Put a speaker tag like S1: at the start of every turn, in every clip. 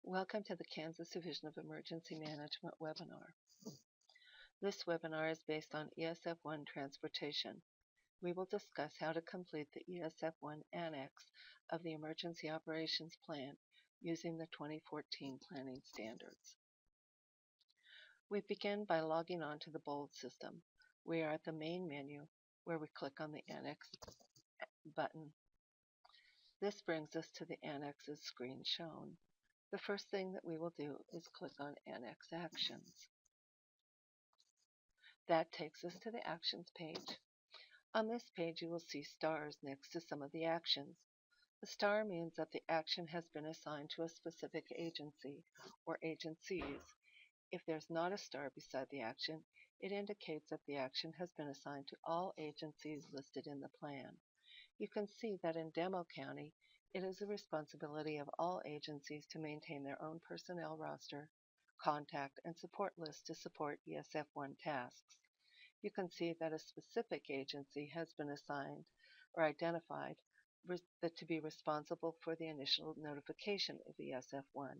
S1: Welcome to the Kansas Division of Emergency Management webinar. This webinar is based on ESF1 transportation. We will discuss how to complete the ESF1 Annex of the Emergency Operations Plan using the 2014 planning standards. We begin by logging on to the BOLD system. We are at the main menu where we click on the Annex button. This brings us to the Annexes screen shown. The first thing that we will do is click on Annex Actions. That takes us to the Actions page. On this page you will see stars next to some of the actions. A star means that the action has been assigned to a specific agency or agencies. If there's not a star beside the action, it indicates that the action has been assigned to all agencies listed in the plan. You can see that in Demo County, it is the responsibility of all agencies to maintain their own personnel roster, contact, and support list to support ESF1 tasks. You can see that a specific agency has been assigned or identified to be responsible for the initial notification of ESF1.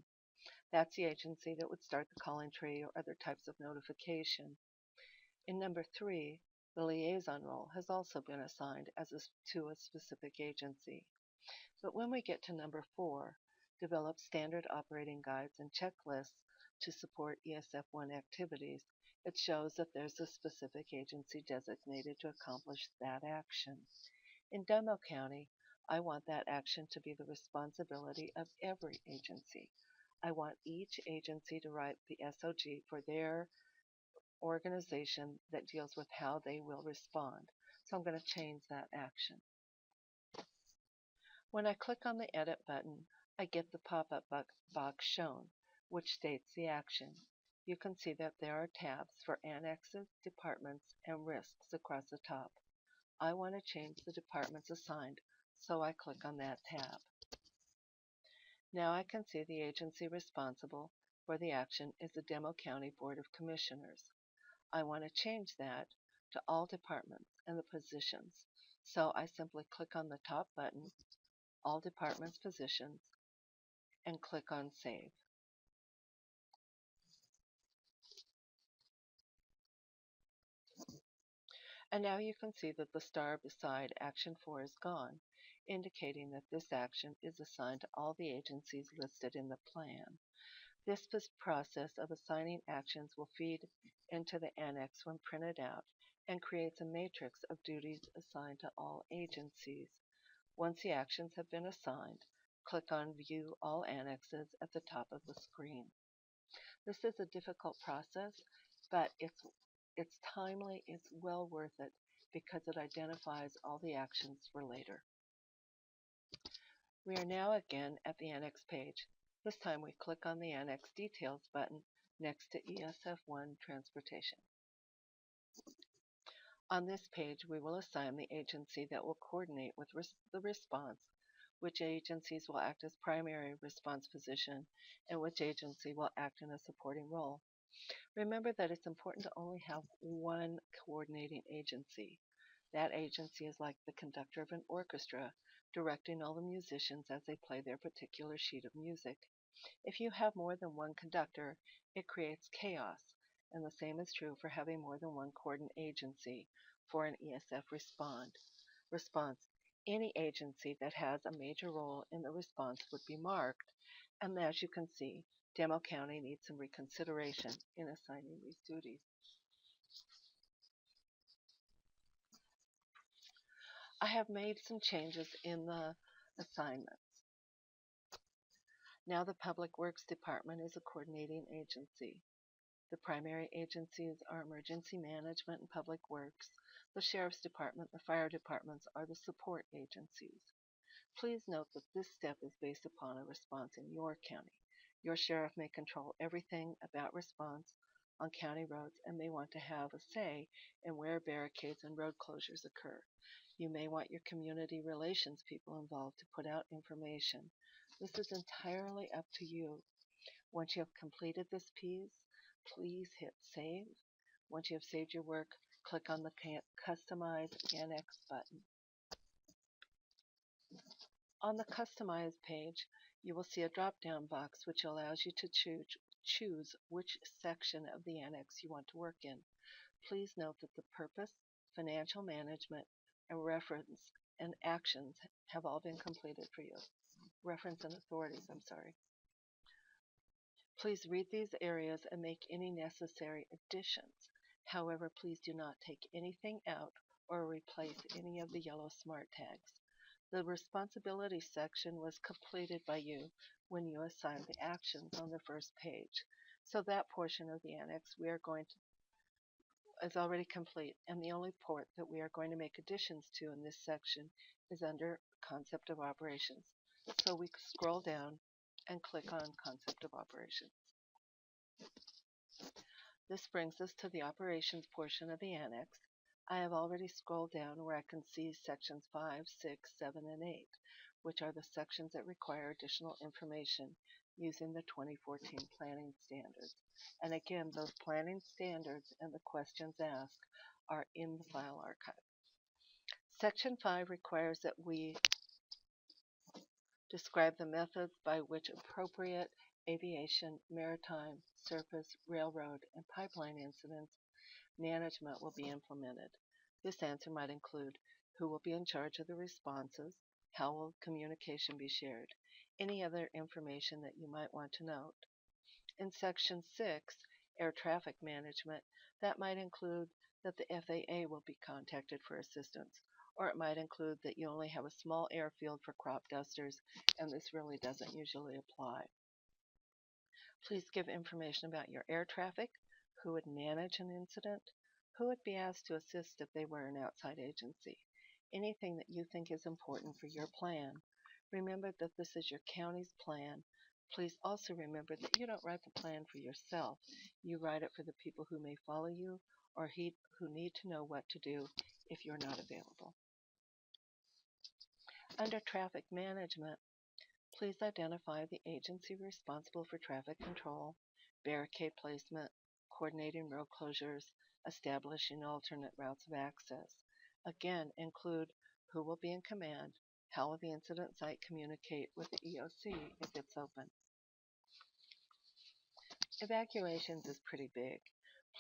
S1: That's the agency that would start the calling tree or other types of notification. In number 3, the liaison role has also been assigned to a specific agency. But when we get to number 4, develop standard operating guides and checklists to support ESF1 activities, it shows that there's a specific agency designated to accomplish that action. In Demo County, I want that action to be the responsibility of every agency. I want each agency to write the SOG for their organization that deals with how they will respond. So I'm going to change that action. When I click on the Edit button, I get the pop-up box shown, which states the action. You can see that there are tabs for annexes, departments, and risks across the top. I want to change the departments assigned, so I click on that tab. Now I can see the agency responsible for the action is the Demo County Board of Commissioners. I want to change that to all departments and the positions, so I simply click on the top button, All Departments Positions, and click on Save. And now you can see that the star beside Action 4 is gone, indicating that this action is assigned to all the agencies listed in the plan. This process of assigning actions will feed into the annex when printed out and creates a matrix of duties assigned to all agencies. Once the actions have been assigned, click on View All Annexes at the top of the screen. This is a difficult process, but it's timely, it's well worth it because it identifies all the actions for later. We are now again at the Annex page. This time we click on the Annex Details button next to ESF1 Transportation. On this page, we will assign the agency that will coordinate with the response, which agencies will act as primary response position, and which agency will act in a supporting role. Remember that it's important to only have one coordinating agency. That agency is like the conductor of an orchestra, directing all the musicians as they play their particular sheet of music. If you have more than one conductor, it creates chaos, and the same is true for having more than one coordinating agency for an ESF response. Any agency that has a major role in the response would be marked, and as you can see, Demo County needs some reconsideration in assigning these duties. I have made some changes in the assignments. Now the Public Works Department is a coordinating agency. The primary agencies are Emergency Management and Public Works. The Sheriff's Department and the Fire Departments are the support agencies. Please note that this step is based upon a response in your county. Your sheriff may control everything about response on county roads and may want to have a say in where barricades and road closures occur. You may want your community relations people involved to put out information. This is entirely up to you. Once you have completed this piece, please hit Save. Once you have saved your work, click on the Customize Annex button. On the Customize page, You will see a drop-down box which allows you to choose which section of the annex you want to work in. Please note that the purpose, financial management, and reference and actions have all been completed for you. Reference and authorities, I'm sorry. Please read these areas and make any necessary additions. However, please do not take anything out or replace any of the yellow smart tags. The responsibility section was completed by you when you assigned the actions on the first page. So that portion of the annex is already complete, and the only part that we are going to make additions to in this section is under Concept of Operations. So we scroll down and click on Concept of Operations. This brings us to the operations portion of the annex. I have already scrolled down where I can see sections 5, 6, 7, and 8, which are the sections that require additional information using the 2014 planning standards. And again, those planning standards and the questions asked are in the file archive. Section 5 requires that we describe the methods by which appropriate aviation, maritime, surface, railroad, and pipeline incidents management will be implemented. This answer might include who will be in charge of the responses, how will communication be shared, any other information that you might want to note. In Section 6, Air Traffic Management, that might include that the FAA will be contacted for assistance, or it might include that you only have a small airfield for crop dusters, and this really doesn't usually apply. Please give information about your air traffic, who would manage an incident, who would be asked to assist if they were an outside agency, anything that you think is important for your plan. Remember that this is your county's plan. Please also remember that you don't write the plan for yourself. You write it for the people who may follow you or who need to know what to do if you're not available. Under traffic management, please identify the agency responsible for traffic control, barricade placement, coordinating road closures, establishing alternate routes of access. Again, include who will be in command, how will the incident site communicate with the EOC if it's open. Evacuations is pretty big.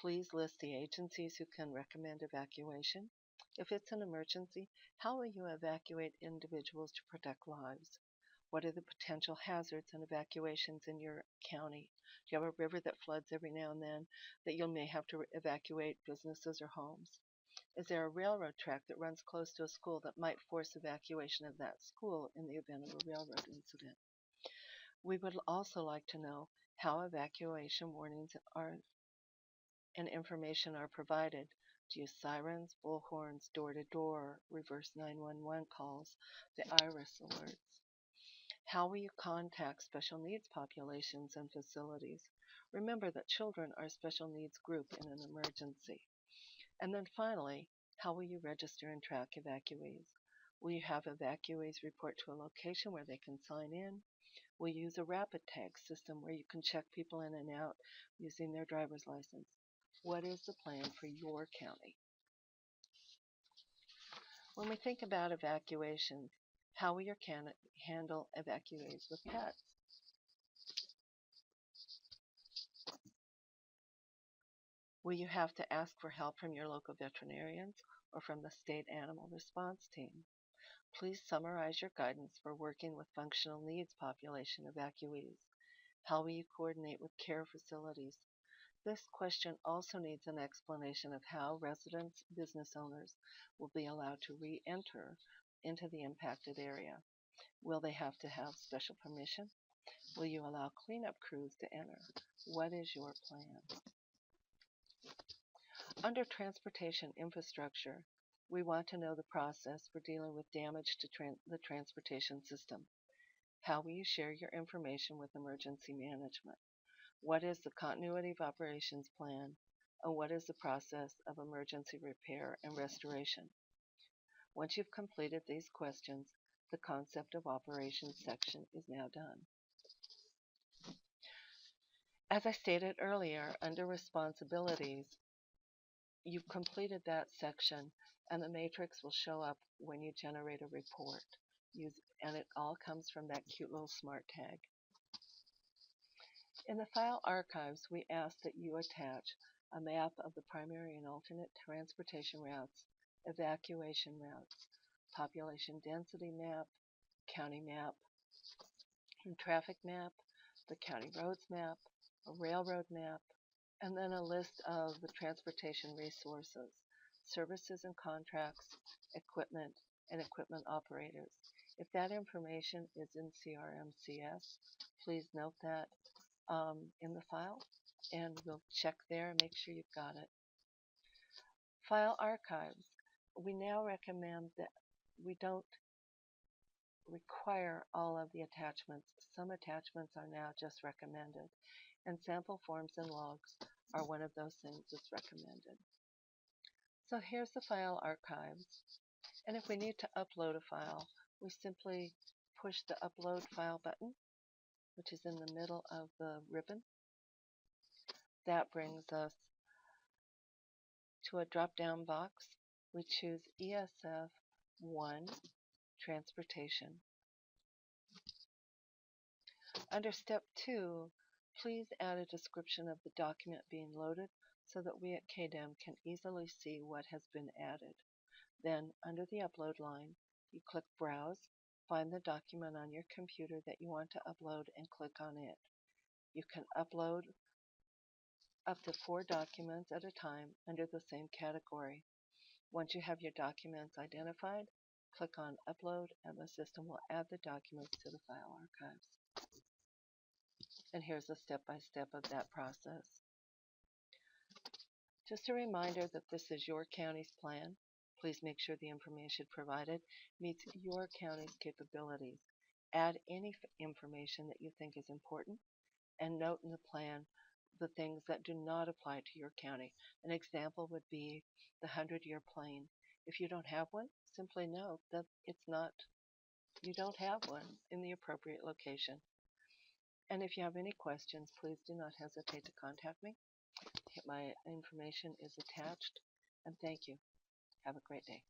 S1: Please list the agencies who can recommend evacuation. If it's an emergency, how will you evacuate individuals to protect lives? What are the potential hazards and evacuations in your county? Do you have a river that floods every now and then that you may have to evacuate businesses or homes? Is there a railroad track that runs close to a school that might force evacuation of that school in the event of a railroad incident? We would also like to know how evacuation warnings and information are provided. Do you use sirens, bullhorns, door-to-door, reverse 911 calls, the IRIS alerts? How will you contact special needs populations and facilities? Remember that children are a special needs group in an emergency. And then finally, how will you register and track evacuees? Will you have evacuees report to a location where they can sign in? Will you use a rapid tag system where you can check people in and out using their driver's license? What is the plan for your county? When we think about evacuations, how will your county handle evacuees with pets? Will you have to ask for help from your local veterinarians or from the state animal response team? Please summarize your guidance for working with functional needs population evacuees. How will you coordinate with care facilities? This question also needs an explanation of how residents, business owners will be allowed to re-enter into the impacted area. Will they have to have special permission? Will you allow cleanup crews to enter? What is your plan? Under transportation infrastructure, we want to know the process for dealing with damage to the transportation system. How will you share your information with emergency management? What is the continuity of operations plan? And what is the process of emergency repair and restoration? Once you've completed these questions, the concept of operations section is now done. As I stated earlier, under responsibilities, you've completed that section and the matrix will show up when you generate a report. and it all comes from that cute little smart tag. In the file archives, we ask that you attach a map of the primary and alternate transportation routes, evacuation routes, population density map, county map, and traffic map, the county roads map, a railroad map, and then a list of the transportation resources, services and contracts, equipment, and equipment operators. If that information is in CRMCS, please note that in the file, and we'll check there and make sure you've got it. File archives. We now recommend that we don't require all of the attachments. Some attachments are now just recommended, and sample forms and logs are one of those things that's recommended. So here's the file archives, and if we need to upload a file, we simply push the upload file button, which is in the middle of the ribbon. That brings us to a drop-down box. We choose ESF1 Transportation. Under Step 2, please add a description of the document being loaded so that we at KDEM can easily see what has been added. Then, under the upload line, you click Browse, find the document on your computer that you want to upload, and click on it. You can upload up to 4 documents at a time under the same category. Once you have your documents identified, click on Upload, and the system will add the documents to the file archives. And here's a step-by-step of that process. Just a reminder that this is your county's plan. Please make sure the information provided meets your county's capabilities. Add any information that you think is important, and note in the plan the things that do not apply to your county. An example would be the 100-year plan. If you don't have one, simply note that you don't have one in the appropriate location. And if you have any questions, please do not hesitate to contact me. My information is attached, and thank you. Have a great day.